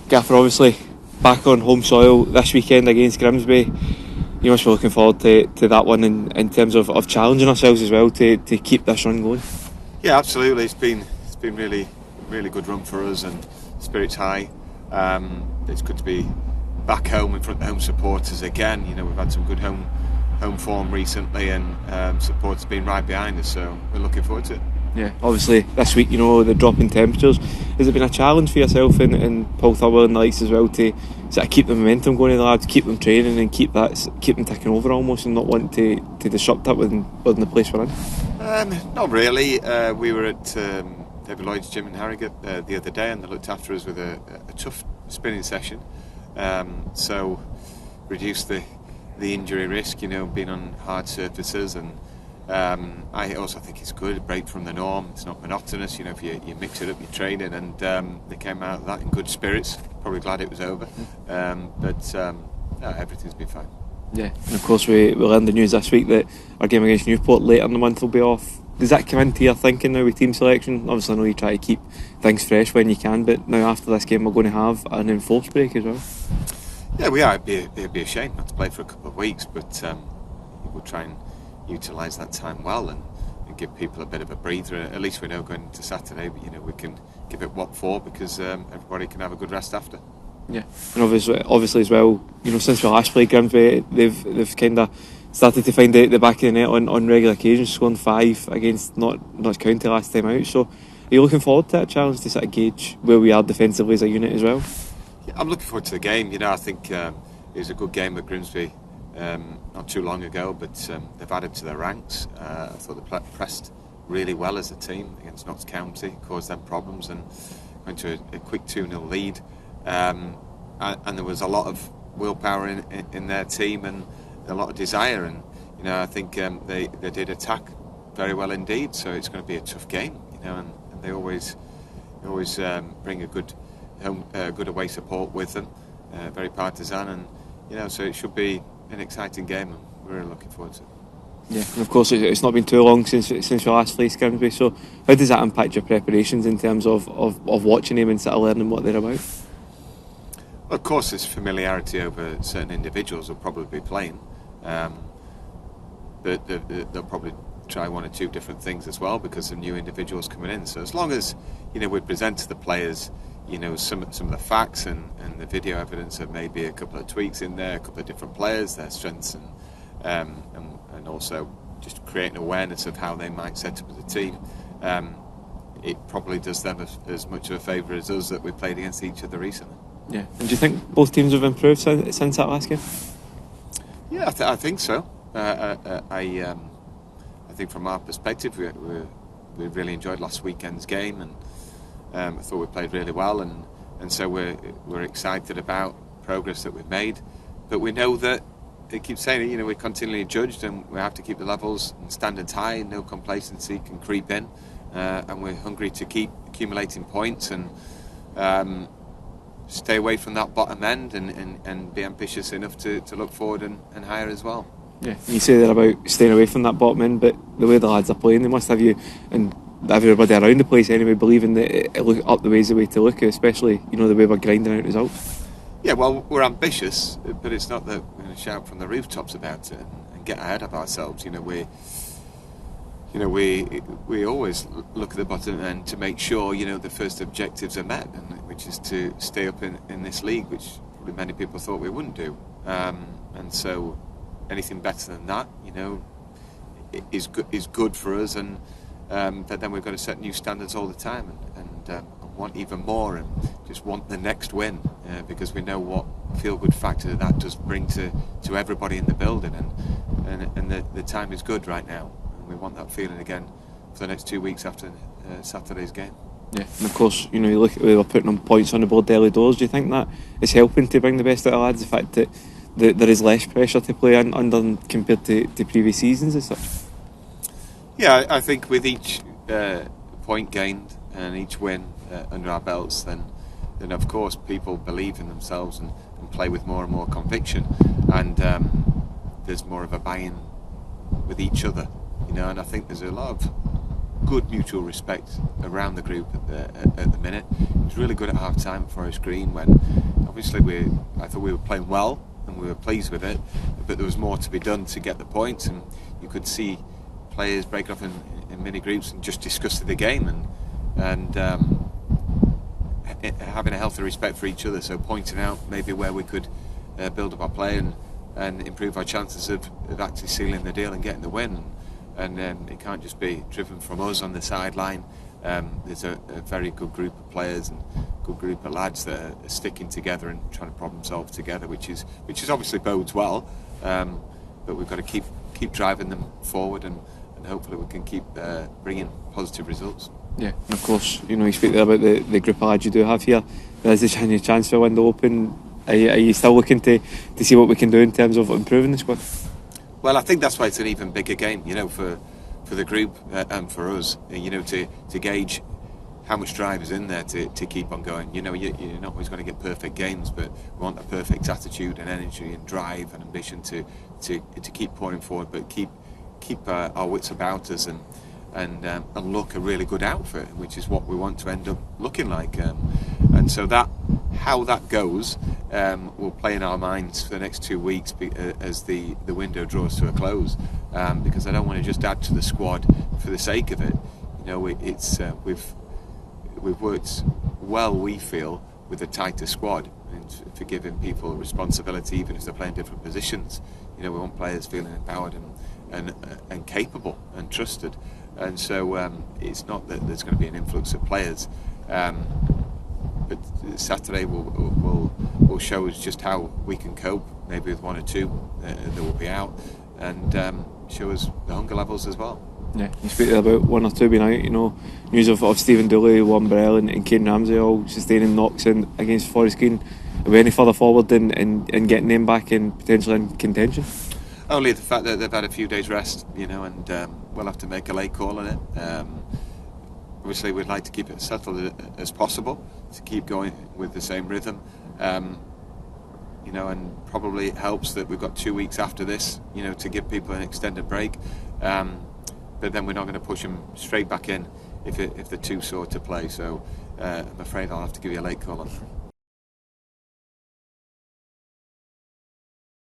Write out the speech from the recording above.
Gaffer, obviously back on home soil this weekend against Grimsby. You must be looking forward to that one in terms of challenging ourselves as well to keep this run going. Yeah, absolutely. It's been really good run for us, and spirits high. It's good to be back home in front of home supporters again. You know, we've had some good home form recently, and support's been right behind us, so we're looking forward to it. Yeah, obviously this week, you know, the drop in temperatures, has it been a challenge for yourself and Paul Thurber and the likes as well to sort of keep the momentum going in the lads, keep them training and keep them ticking over almost, and not want to disrupt that within the place we're in? Not really. We were at David Lloyd's gym in Harrogate the other day, and they looked after us with a tough spinning session, so reduced the injury risk, you know, being on hard surfaces. And I also think it's good, a break from the norm. It's not monotonous, you know, if you mix it up, your training, and they came out of that in good spirits. Probably glad it was over, but everything's been fine. Yeah, and of course we learned the news this week that our game against Newport later in the month will be off. Does that come into your thinking now with team selection? Obviously I know you try to keep things fresh when you can, but now after this game we're going to have an enforced break as well. Yeah, we are. It'd be a shame not to play for a couple of weeks, but we'll try and utilise that time well and give people a bit of a breather. At least we know going into Saturday, but you know, we can give it what for, because everybody can have a good rest after. Yeah, and obviously as well, you know, since we last played Grimsby, they've kind of started to find the back of the net on regular occasions, scoring 5 against Notts County last time out. So are you looking forward to that challenge to sort of gauge where we are defensively as a unit as well? Yeah, I'm looking forward to the game. You know, I think it was a good game at Grimsby not too long ago, but they've added to their ranks. I thought they pressed really well as a team against Notts County, caused them problems, and went to a quick 2-0 lead. And there was a lot of willpower in their team and a lot of desire, and you know, I think they did attack very well indeed. So it's going to be a tough game, you know, and they always bring a good away support with them, very partisan, and you know, so it should be an exciting game, and we're really looking forward to it. Yeah, and of course it's not been too long since we last played Grimsby, so how does that impact your preparations in terms of watching them and sort of learning what they're about? Well, of course there's familiarity over certain individuals who'll probably be playing, but they'll probably try one or two different things as well because of new individuals coming in. So as long as, you know, we present to the players, you know, some of the facts and the video evidence of maybe a couple of tweaks in there, a couple of different players, their strengths, and also just creating awareness of how they might set up as a team, it probably does them as much of a favour as us that we played against each other recently. Yeah, and do you think both teams have improved since that last game? Yeah, I think so. I think from our perspective, we really enjoyed last weekend's game, and I thought we played really well, and so we're excited about progress that we've made. But we know that they keep saying it, you know, we're continually judged, and we have to keep the levels and standards high, and no complacency can creep in, and we're hungry to keep accumulating points and stay away from that bottom end, and be ambitious enough to look forward and higher as well. Yeah, you say that about staying away from that bottom end, but the way the lads are playing, they must have you and everybody around the place anyway believing that up the way is the way to look, especially, you know, the way we're grinding out results. Yeah, well, we're ambitious, but it's not that we're going to shout from the rooftops about it and get ahead of ourselves. You know, we always look at the bottom end to make sure, you know, the first objectives are met, which is to stay up in this league, which probably many people thought we wouldn't do. And so anything better than that, you know, is good for us, and but then we've got to set new standards all the time, and want even more, and just want the next win, because we know what feel-good factor that does bring to everybody in the building, and the time is good right now, and we want that feeling again for the next 2 weeks after Saturday's game. Yeah, and of course, you know, you look at the way we're putting on points on the board early doors. Do you think that is helping to bring the best out of lads, the fact that there is less pressure to play under compared to previous seasons as such? Yeah, I think with each point gained and each win under our belts, then of course people believe in themselves and play with more and more conviction, and there's more of a buy-in with each other, you know. And I think there's a lot of good mutual respect around the group at the minute. It was really good at half time at Forest Green when obviously I thought we were playing well and we were pleased with it, but there was more to be done to get the points, and you could see players break off in mini groups and just discuss the game and having a healthy respect for each other, so pointing out maybe where we could build up our play and improve our chances of actually sealing the deal and getting the win. And it can't just be driven from us on the sideline. There's a very good group of players and good group of lads that are sticking together and trying to problem solve together, which is obviously bodes well. But we've got to keep driving them forward, and hopefully we can keep bringing positive results. Yeah, and of course, you speak there about the group of lads you do have here. There's the January transfer window open. Are you still looking to see what we can do in terms of improving the squad? Well, I think that's why it's an even bigger game, for the group and for us, to gauge how much drive is in there to keep on going. You're not always going to get perfect games, but we want a perfect attitude and energy and drive and ambition to keep pouring forward, but keep our wits about us and look a really good outfit, which is what we want to end up looking like. And so how that goes will play in our minds for the next 2 weeks as the window draws to a close, because I don't want to just add to the squad for the sake of it. We've worked well, we feel, with a tighter squad and for giving people responsibility even if they're playing different positions. We want players feeling empowered and capable and trusted, and so it's not that there's going to be an influx of players, but Saturday will show us just how we can cope, maybe with one or two that will be out, and show us the hunger levels as well. Yeah, you speak about one or two being out, news of Stephen Dooley, Warren Burrell and Kane Ramsey all sustaining knocks against Forest Green. Are we any further forward in getting them back and potentially in contention? Only the fact that they've had a few days rest, and we'll have to make a late call on it. Obviously we'd like to keep it as settled as possible, to keep going with the same rhythm, and probably it helps that we've got 2 weeks after this, to give people an extended break, but then we're not going to push them straight back in if they're too sore to play, so I'm afraid I'll have to give you a late call on that.